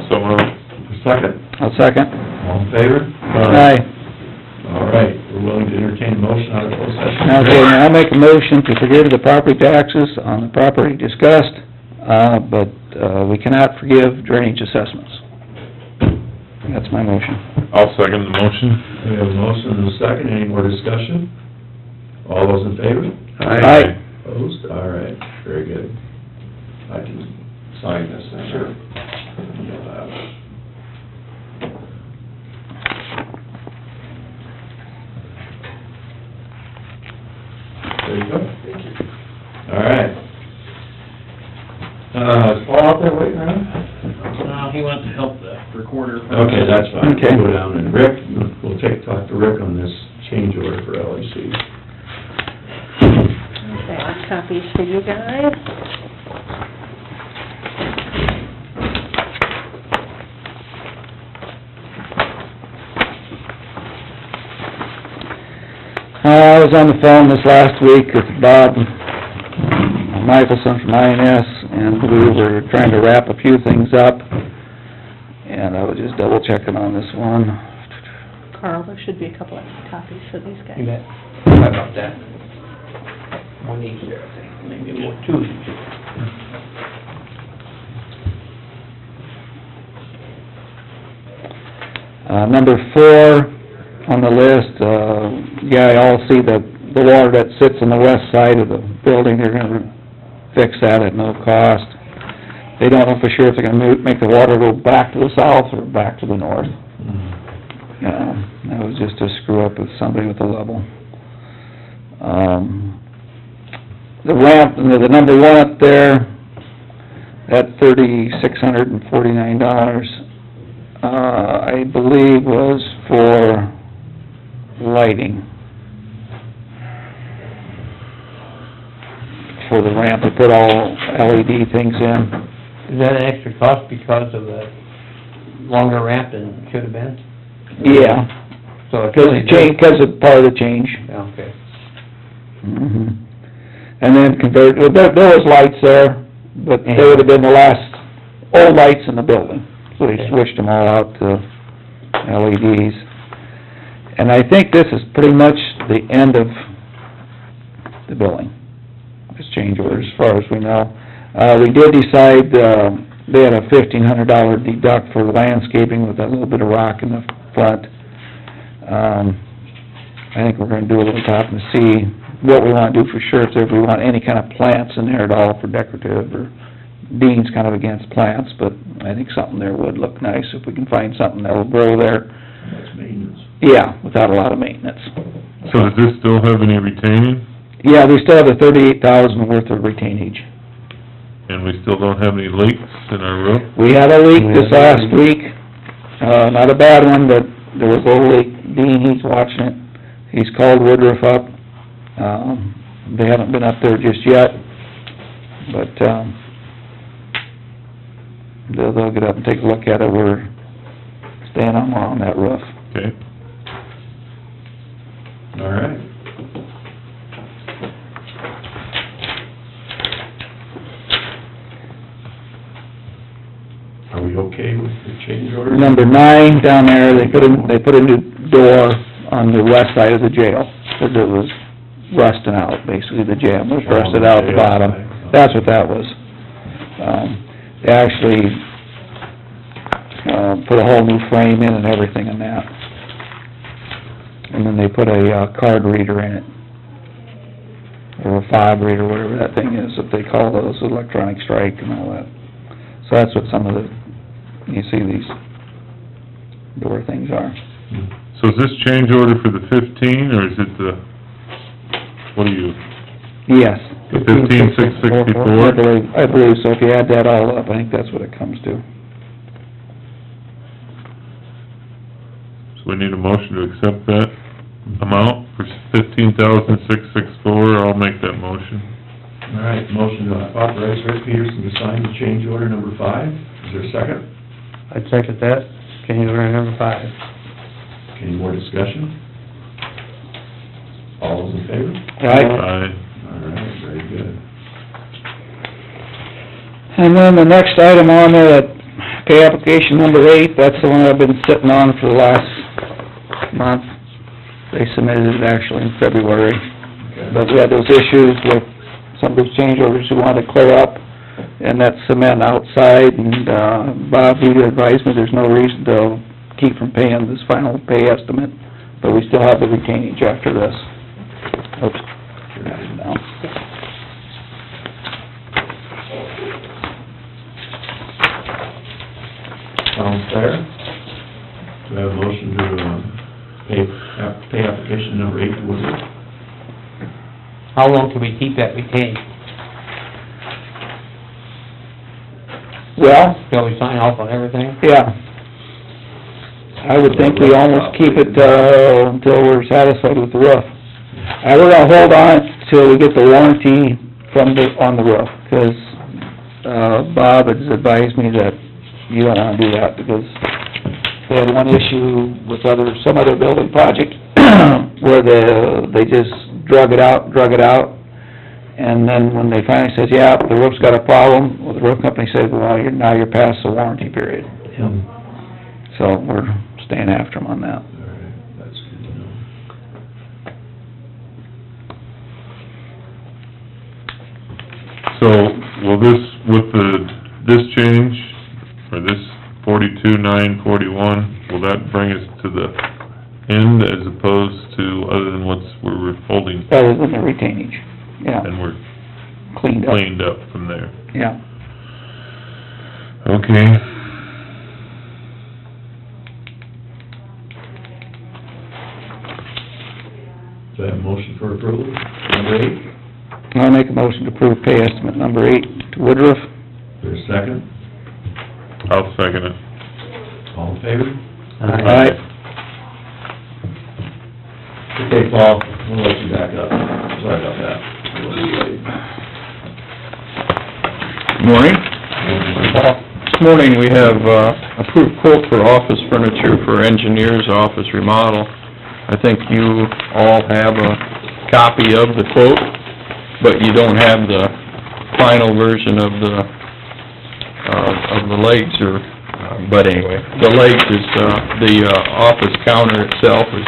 So moved. Second? I'll second. All in favor? Aye. All right, we're willing to entertain a motion out of closed session. Okay, now I'll make a motion to forgive the property taxes on the property discussed, but we cannot forgive drainage assessments. That's my motion. I'll second the motion. We have a motion and a second, any more discussion? All those in favor? Aye. Opposed? All right, very good. I can sign this then. Sure. There you go. Thank you. All right. Is Paul out there waiting around? He went to help the recorder. Okay, that's fine. Okay. We'll go down and Rick, we'll talk to Rick on this change order for LEC. Okay, copies for you guys. I was on the phone this last week with Bob Michelson from INS, and we were trying to wrap a few things up, and I was just double checking on this one. Carl, there should be a couple of copies for these guys. You bet. How about that? One each there, I think, maybe more, two each. Number 4 on the list, yeah, I all see the water that sits on the west side of the building, they're gonna fix that at no cost. They don't know for sure if they're gonna make the water go back to the south or back to the north. That was just a screw up with somebody with the level. The ramp, the number 1 up there, that $3,649, I believe was for lighting. For the ramp, they put all LED things in. Is that an extra cost because of the longer ramp than it should have been? Yeah, So it's because really of change, because of part of the change. Okay. Mhm. And then convert, there was lights there, but they would have been the last old lights in the building. So they switched them all out to LEDs. And I think this is pretty much the end of the building, this change order, as far as we know. We did decide, they had a $1,500 deduct for landscaping with that little bit of rock in the front. I think we're gonna do a little talking to see what we wanna do for sure, if we want any kind of plants in there at all for decorative, or Dean's kind of against plants, but I think something there would look nice if we can find something that'll grow there. That's maintenance. Yeah, without a lot of maintenance. So does this still have any retaining? Yeah, we still have the $38,000 worth of retainage. And we still don't have any leaks in our roof? We had a leak this last week, not a bad one, but there was a little leak. Dean, he's watching it. He's called Woodruff up. They haven't been up there just yet, but, they'll get up and take a look at it. We're staying on that roof. Okay. All right. Are we okay with the change order? Number 9 down there, they put a new door on the west side of the jail, because it was rusting out, basically, the jam was rusted out at the bottom. That's what that was. They actually, put a whole new frame in and everything in that. And then they put a, card reader in it. Or a fob reader, whatever that thing is, that they call those, electronic strike and all that. So that's what some of the, you see these door things are. So is this change order for the 15, or is it the, what do you, Yes. the 15,664? I believe so. If you add that all up, I think that's what it comes to. So we need a motion to accept that amount for 15,664, I'll make that motion. All right, motion to authorize Rick Peterson to sign the change order number 5. Is there a second? I'd second that. Change order number 5. Any more discussion? All those in favor? Right? Aye. All right, very good. And then the next item on there that Pay application number 8, that's the one I've been sitting on for the last month. They submitted it actually in February, but we had those issues with some of those change orders we wanted to clear up, and that cement outside, and, Bob, he advised me there's no reason to keep from paying this final pay estimate, but we still have the retainage after this. Oops. Down. Sounds fair. Do I have a motion to, pay application number 8 to Woodward? How long can we keep that retained? Well, Till we sign off on everything? yeah. I would think we almost keep it, until we're satisfied with the roof. And we're gonna hold on till we get the warranty on the roof, 'cause, Bob has advised me that you don't wanna do that, because they had one issue with some other building project, where they just drug it out, and then when they finally said, yeah, the roof's got a problem, well, the roof company said, well, now you're past the warranty period. Yeah. So we're staying after them on that. All right, that's good to know. So, will this, with this change, or this 42,941, will that bring us to the end as opposed to, other than we're holding, Other than the retainage, yeah, and we're cleaned up, from there? yeah. Okay. Do I have a motion for approval? Number 8, I'll make a motion to approve pay estimate number 8 to Woodruff. there's a second. I'll second it. All in favor? Aye. Okay, Paul, we'll let you back up. Sorry about that. Morning. This morning, we have approved quote for office furniture for engineer's office remodel. I think you all have a copy of the quote, but you don't have the final version of the legs, but anyway, the legs is, the office counter itself is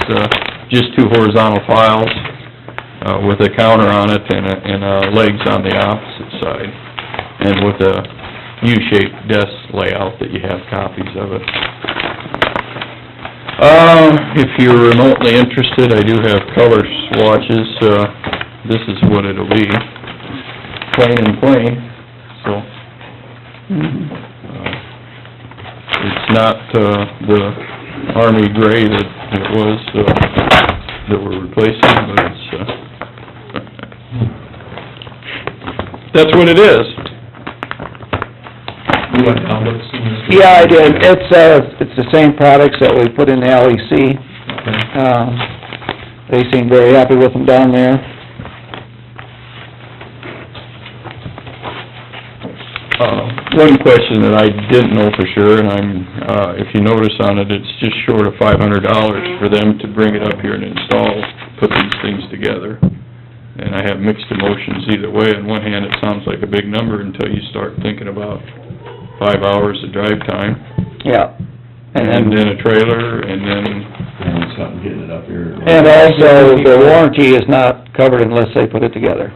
just 2 horizontal files with a counter on it and legs on the opposite side, and with a U-shaped desk layout that you have copies of it. If you're remotely interested, I do have color swatches. This is what it'll be, plain and plain, so. It's not, the army gray that it was, that we're replacing, but it's, that's what it is. You went down, look, see this? Yeah, I did. It's the same products that we put in the LEC. Okay. They seem very happy with them down there. One question that I didn't know for sure, and if you notice on it, it's just short of $500 for them to bring it up here and install, put these things together. And I have mixed emotions either way. On one hand, it sounds like a big number until you start thinking about 5 hours of drive time. Yeah. And then a trailer, and then, And something getting it up here. And also, the warranty is not covered unless they put it together.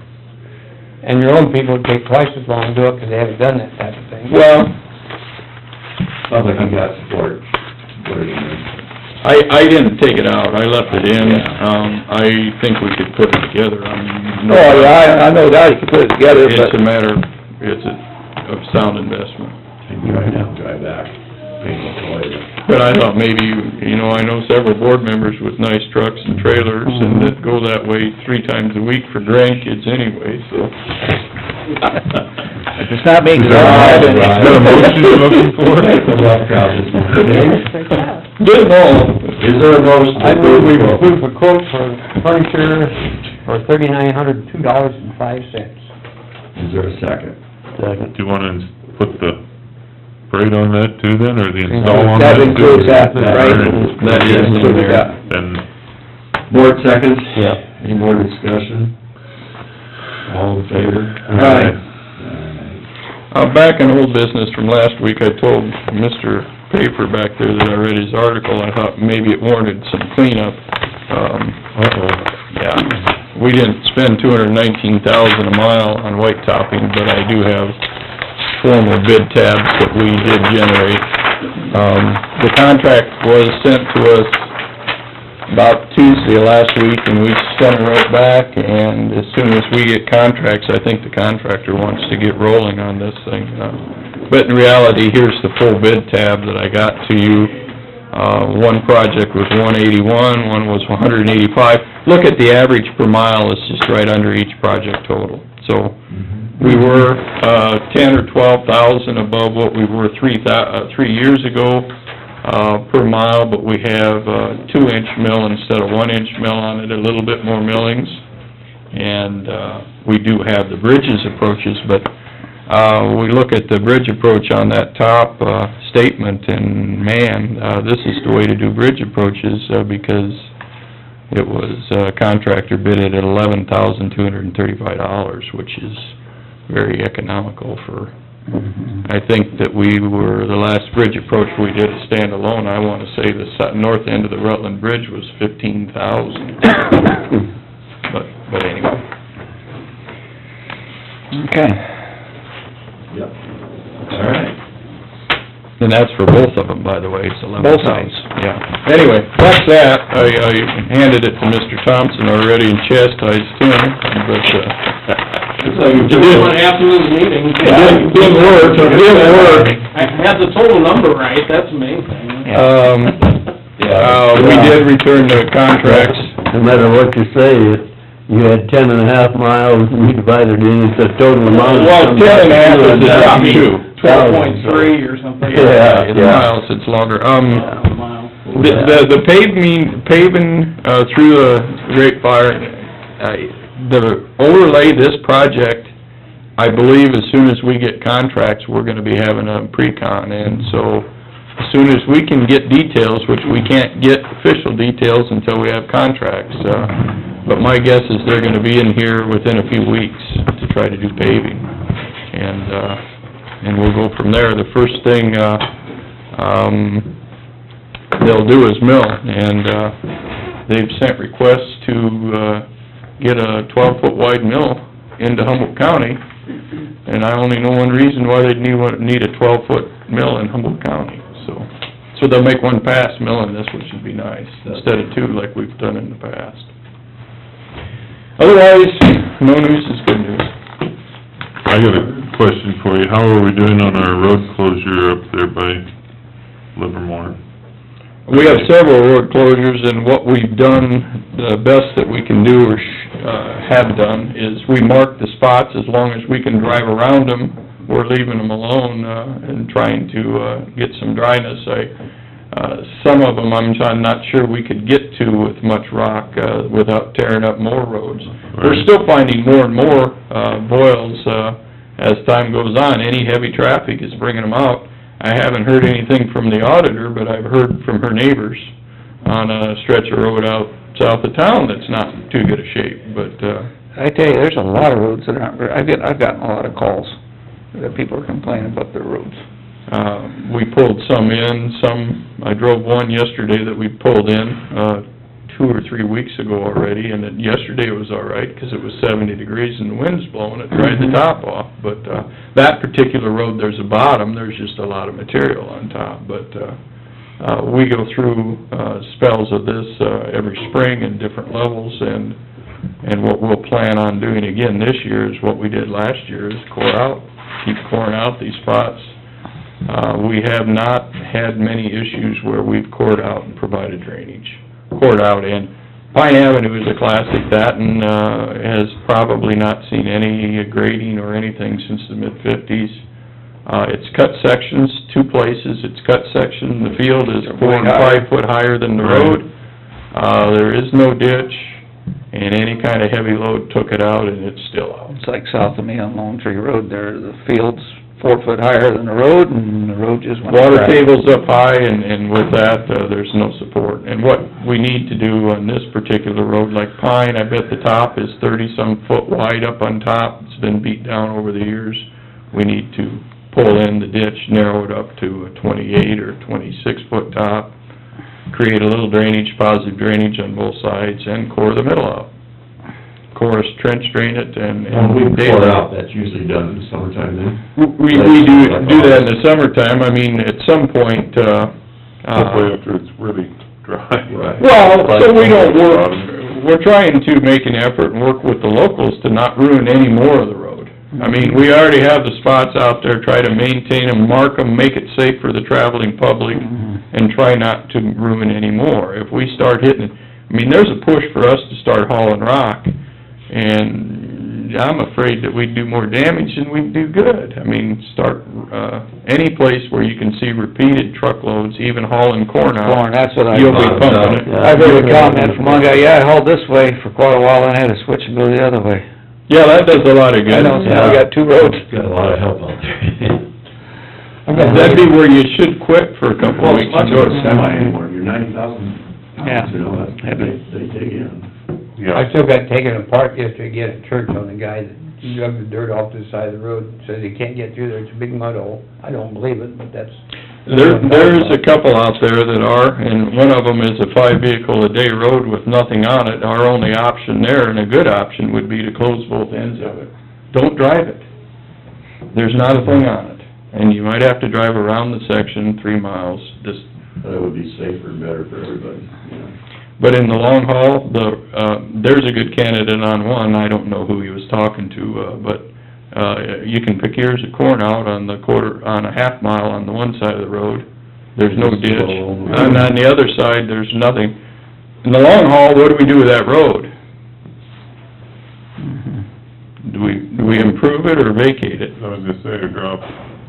And your own people would take twice as long to do it, 'cause they haven't done that type of thing. Well, Sounds like you got support. Put it in there. I didn't take it out, I left it in. Yeah. I think we could put it together, I mean, no... oh, yeah, I know that, you can put it together, It's but... a matter, of sound investment. And drive down, drive back. Painful for you. But I thought maybe, I know several board members with nice trucks and trailers, and that go that way 3 times a week for grandkids anyway, so... If it's not being done, Is that a motion you're looking for? That's a rough crowd this morning. Didn't know. Is there a motion? I move we approve a quote for furniture for $3,902.05. Is there a second? Do you wanna put the freight on that too then, or the install on that That too? includes that, right? That is in there. Then, Board seconds? Yeah. Any more discussion? All in favor? Aye. Alright. Back in old business from last week, I told Mr. Paper back there that I read his article, I thought maybe it warranted some cleanup. Yeah, we didn't spend $219,000 a mile on white topping, but I do have formal bid tabs that we did generate. The contract was sent to us about Tuesday of last week, and we sent it right back, and as soon as we get contracts, I think the contractor wants to get rolling on this thing. But in reality, here's the full bid tab that I got to you. One project was 181, one was 185. Look at the average per mile, it's just right under each project total. So, we were, 10 or 12,000 above what we were 3 years ago, per mile, but we have a 2-inch mill instead of 1-inch mill on it, a little bit more millings. And, we do have the bridges approaches, but, we look at the bridge approach on that top, statement, and man, this is the way to do bridge approaches, because it was, contractor bid it at $11,235, which is very economical for, I think that we were, the last bridge approach we did a standalone, I wanna say the north end of the Rutland Bridge was $15,000. But anyway. Okay. Yep. All right. And that's for both of them, by the way, it's 11 Both tons. sides. Yeah. Anyway, that's that. I handed it to Mr. Thompson already and chastised him, but, So you did one afternoon meeting. It didn't work. I had the total number right, that's the main thing. We did return the contracts. No matter what you say, you had 10.5 miles, and you divided it into the total amount. Well, 10.5 is the top two. 12.3 or something. Yeah. In miles, it's longer. Mile. The paving, through the Great Fire, the overlay this project, I believe as soon as we get contracts, we're gonna be having a pre-con, and so as soon as we can get details, which we can't get official details until we have contracts, but my guess is they're gonna be in here within a few weeks to try to do paving, and we'll go from there. The first thing, they'll do is mill, and, they've sent requests to, get a 12-foot wide mill into Humboldt County, and I only know one reason why they'd need a 12-foot mill in Humboldt County, so they'll make one pass milling this, which would be nice, instead of two like we've done in the past. Otherwise, no news is good news. I got a question for you. How are we doing on our road closure up there by Livermore? We have several road closures, and what we've done, the best that we can do, or have done, is we mark the spots. As long as we can drive around them, we're leaving them alone, and trying to, get some dryness. Some of them, I'm not sure we could get to with much rock, without tearing up more roads. We're still finding more and more, boils, as time goes on. Any heavy traffic is bringing them out. I haven't heard anything from the auditor, but I've heard from her neighbors on a stretch of road out south of town that's not in too good a shape, but, I tell you, there's a lot of roads that aren't, I've gotten a lot of calls that people are complaining about their roads. we pulled some in, I drove one yesterday that we pulled in, 2 or 3 weeks ago already, and then yesterday it was all right, 'cause it was 70 degrees and the wind's blowing, it dried the top off, but, that particular road, there's a bottom, there's just a lot of material on top, but, we go through, spells of this, every spring in different levels, and what we'll plan on doing again this year is what we did last year, is keep coring out these spots. We have not had many issues where we've cored out and provided drainage. Cored out, and Pine Avenue is a classic, that, and, has probably not seen any grading or anything since the mid-fifties. It's cut sections, 2 places, it's cut section, the field is 4 and 5 foot higher than the road. There is no ditch, and any kind of heavy load took it out, and it's still out. It's like south of me on Lone Tree Road there, the field's 4 foot higher than the road, and the road just went... Water table's up high, and with that, there's no support. And what we need to do on this particular road, like Pine, I bet the top is 30-some foot wide up on top, it's been beat down over the years. we need to pull in the ditch, narrow it up to a 28 or 26-foot top, create a little drainage, positive drainage on both sides, and core the middle out. Core, trench drain it, and... When we pour out, that's usually done in the summertime then? We do that in the summertime. I mean, at some point, Hopefully after it's really dry. Right. well, so we don't we're trying to make an effort and work with the locals to not ruin any more of the road. I mean, we already have the spots out there, try to maintain them, mark them, make it safe for the traveling public, and try not to ruin any more. If we start hitting, I mean, there's a push for us to start hauling rock, and I'm afraid that we'd do more damage than we'd do good. I mean, start, any place where you can see repeated truckloads, even hauling corn out. Corn, that's what You'll be pumping it. I've heard a comment from one guy, yeah, I hauled this way for quite a while, and I had to switch and go the other way. Yeah, that does a lot of good. I know, so we got two roads. Got a lot of help out there. That'd be where you should quit for a couple of Well, weeks it's much and go of to a semi anymore, you're 90,000 Yeah. pounds, you know, that's, they dig in. I still got taken apart yesterday to get a church on the guy that dug the dirt off the side of the road, says he can't get through there, it's a big mud hole. I don't believe it, but that's... There's a couple out there that are, and one of them is a 5-vehicle-a-day road with nothing on it. Our only option there, and a good option, would be to close both ends of it. Don't drive it. There's not a thing on it. And you might have to drive around the section 3 miles, just... But it would be safer and better for everybody, you know. But in the long haul, there's a good candidate on one, I don't know who he was talking to, but you can pick ears of corn out on a half mile on the one side of the road. There's no ditch. And on the other side, there's nothing. In the long haul, what do we do with that road? Do we improve it or vacate it? I was gonna say, or drop.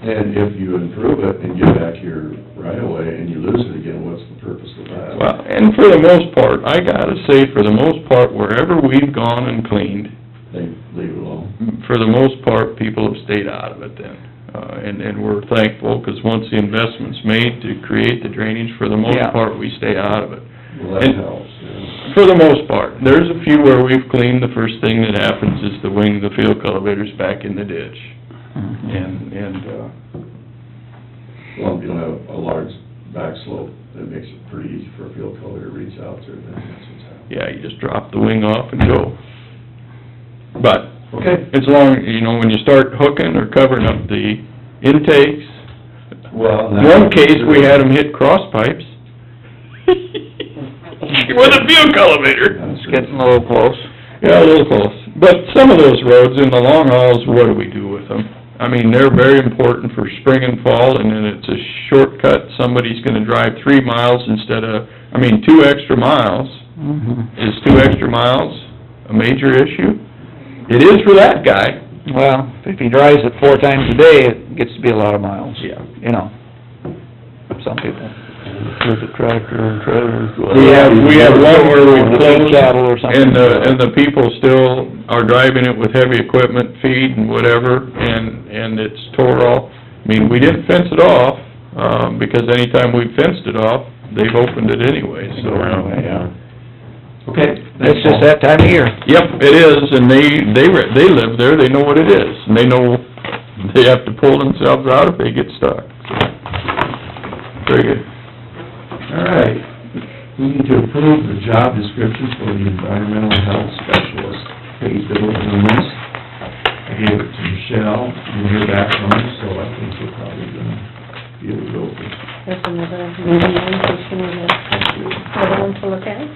And if you improve it and get back your right of way and you lose it again, what's the purpose of that? Well, and for the most part, I gotta say, for the most part, wherever we've gone and cleaned, They leave it alone. for the most part, people have stayed out of it then. And we're thankful, 'cause once the investment's made to create the drainage, for the most Yeah. part, we stay out of it. Well, that And- helps, yeah. For the most part. There's a few where we've cleaned, the first thing that happens is to wing the field cultivators back in the ditch. Well, if you don't have a large back slope, that makes it pretty easy for a field cultivator to reach out there, then that's what's happening. Yeah, you just drop the wing off and go. But, Okay. as long, you know, when you start hooking or covering up the intakes, Well, one case, we had them hit cross pipes with a field cultivator. It's getting a little close. Yeah, a little close. But some of those roads in the long hauls, what do we do with them? I mean, they're very important for spring and fall, and then it's a shortcut. Somebody's gonna drive 3 miles instead of, 2 extra miles. Is 2 extra miles a major issue? It is for that guy. Well, if he drives it 4 times a day, it gets to be a lot of miles. Yeah. You know, some people. With a tractor and trailers. We have one where we closed, Cattle or something. and the people still are driving it with heavy equipment, feed and whatever, and it's tore off. We didn't fence it off, because anytime we fenced it off, they've opened it anyway, so. Yeah. Okay. It's just that time of year. Yep, it is, and they live there, they know what it is, and they know they have to pull themselves out if they get stuck. Very good. All right. We need to approve the job description for the environmental health specialist, paid bill payments. I gave it to Michelle, we'll hear back from her, so I think we're probably gonna be able to go for it. There's another meeting in case you need another one to look at.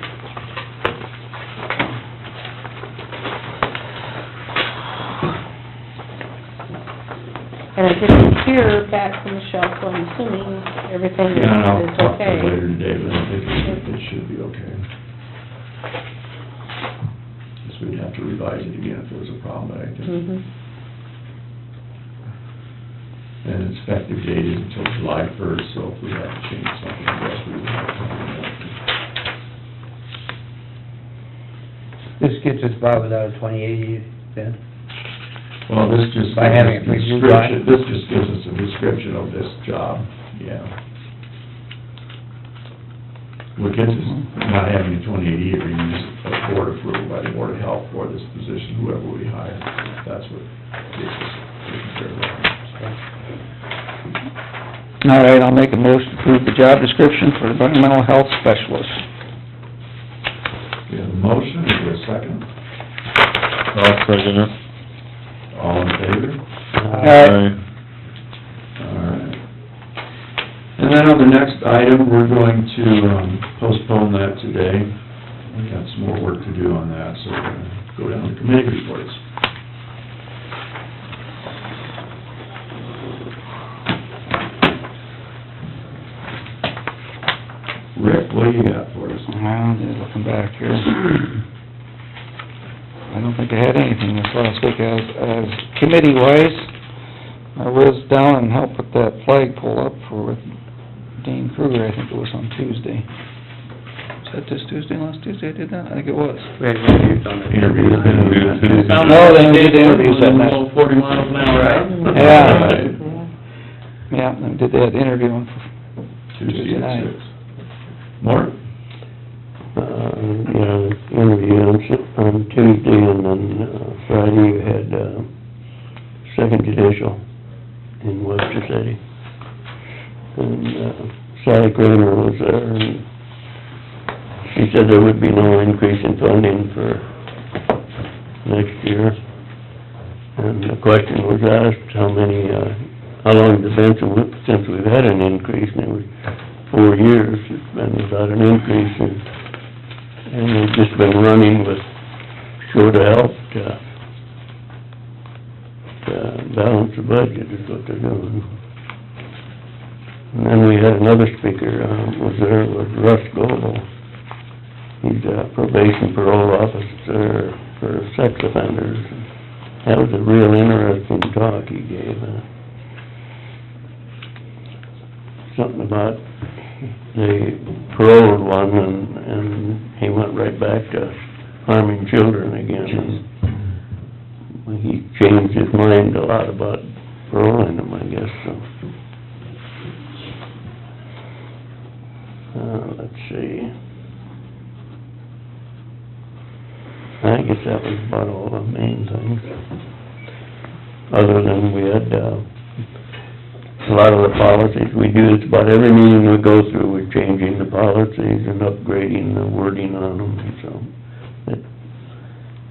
And I didn't hear back from Michelle, so I'm assuming everything Yeah, and I'll is talk to okay. her later today, but I think it should be okay. Guess we'd have to revise it again if there was a problem, but I think. Mhm. And its effective date is until July 1st, so if we have to change something, I guess we would have to. This gets us by without a 2080 then? Well, this just By gives having us it a reviewed description, this just gives us a description of this job, yeah. What gets us not having a 2080 agreement is a board approval by the Board of Health for this position, whoever we hire. That's what gets us taken care of. All right, I'll make a motion to approve the job description for environmental health specialist. We have a motion, is there a second? I'll second it. All in favor? Aye. All right. And then on the next item, we're going to postpone that today. We got some more work to do on that, so we're gonna go down to committee reports. Rick, what do you got for us? Well, just looking back here. I don't think I had anything this last week. As committee-wise, I was down and helped with that flagpole up for Dean Kruger, I think it was on Tuesday. Was that this Tuesday, last Tuesday I did that? I think it was. We had interviews on it. Interviews. No, they did the interviews that night. 40 miles an hour, right? Yeah. Yeah, they did that interview on Tuesday uh, night. Mort? Yeah, interview on Tuesday, and then Friday you had, second judicial in Webster City. And, Sally Kramer was there, and she said there would be no increase in funding for next year. And the question was asked, how long has it been since we've had an increase, and it was 4 years it's been without an increase, and they've just been running with short of help to balance the budget is what they're doing. And then we had another speaker, was Russ Goebel. He's a probation parole officer for sex offenders. That was a real interesting talk he gave. Something about they paroled one and he went right back to harming children again. And he changed his mind a lot about paroling them, I guess, so. Let's see. I guess that was about all the main things. Other than we had, a lot of the policies we do, it's about every meeting we go through, we're changing the policies and upgrading the wording on them, so.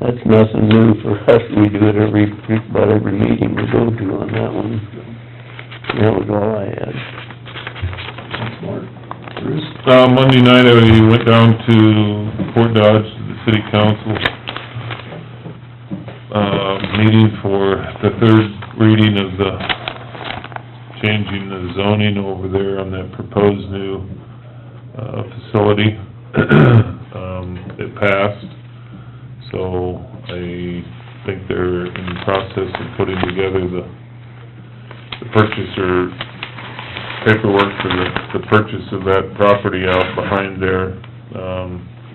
That's nothing new for us, we do it about every meeting we go to on that one, so. That was all I had. Thanks, Mort. Bruce? Monday night, I went down to Fort Dodge, to the city council, meeting for the third reading of the, changing the zoning over there on that proposed new, facility. It passed, so I think they're in the process of putting together the purchaser paperwork for the purchase of that property out behind there,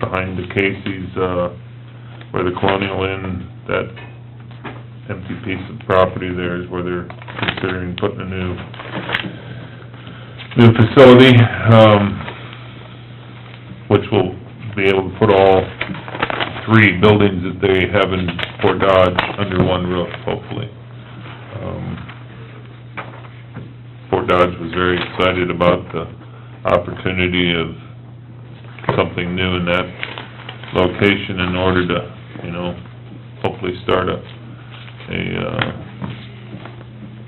behind the Casey's, where the Colonial Inn, that empty piece of property there is where they're considering putting a new facility, which will be able to put all three buildings that they have in Fort Dodge under one roof, hopefully. Fort Dodge was very excited about the opportunity of something new in that location in order to, hopefully start a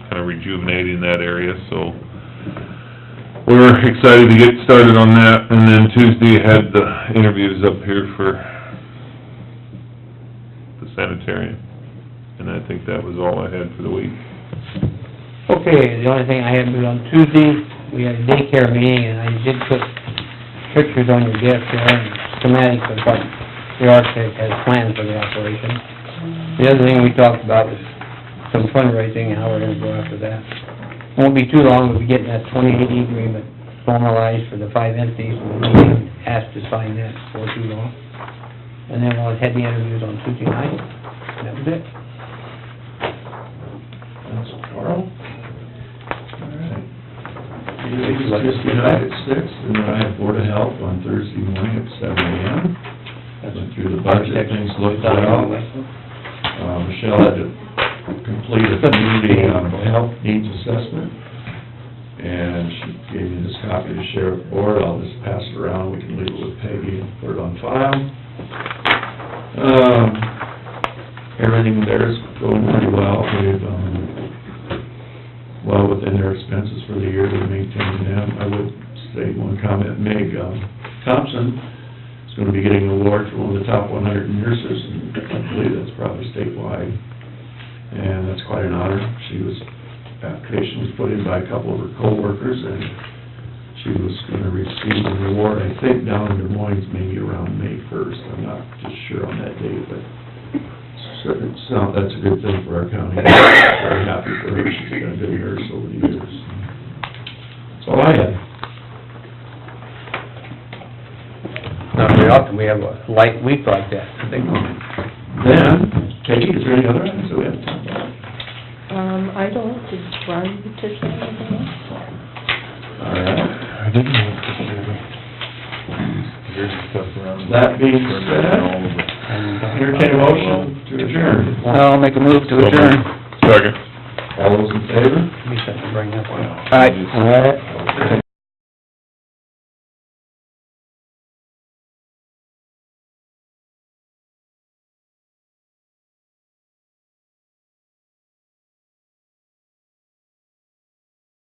kind of rejuvenating that area, so we're excited to get started on that. And then Tuesday had the interviews up here for the sanitarium, and I think that was all I had for the week. Okay, the only thing I had was on Tuesday, we had a daycare meeting, and I did put pictures on your desk there, and schematics of what the architect has planned for the operation. The other thing we talked about was some fundraising, how we're gonna go after that. Won't be too long, we'll be getting that 2080 agreement formalized for the 5 entities, and we'll be asked to sign that before too long. And then we'll have the interviews on Tuesday night, and that was it. Thanks, Carl. Tonight at 6, and then I have Board of Health on Thursday morning at 7 a.m. Went through the budget, things looked well. Michelle had to complete a community health needs assessment. And she gave me this copy to share with the board. I'll just pass it around. We can leave it with Peggy and put it on file. Everything there is going pretty well. They've, well within their expenses for the year, they're maintaining them. I would say one comment, Meg Thompson is gonna be getting an award for one of the top 100 nurses, and I believe that's probably statewide. And that's quite an honor. Application was put in by a couple of her co-workers, and she was gonna receive an award, I think, down in Des Moines, maybe around May 1st. I'm not just sure on that date, but that's a good thing for our county. Very happy for her. She's been a good nurse over the years. That's all I had. Not very often we have a light week like that, a big one. Then, Peggy, is there any other items that we have to talk about? I don't, did Ron petition anything else? All right. I didn't know if there's stuff around. That being said, entertain a motion to adjourn. I'll make a move to adjourn. Second. All those in favor? Be something to bring up. Aye. All right.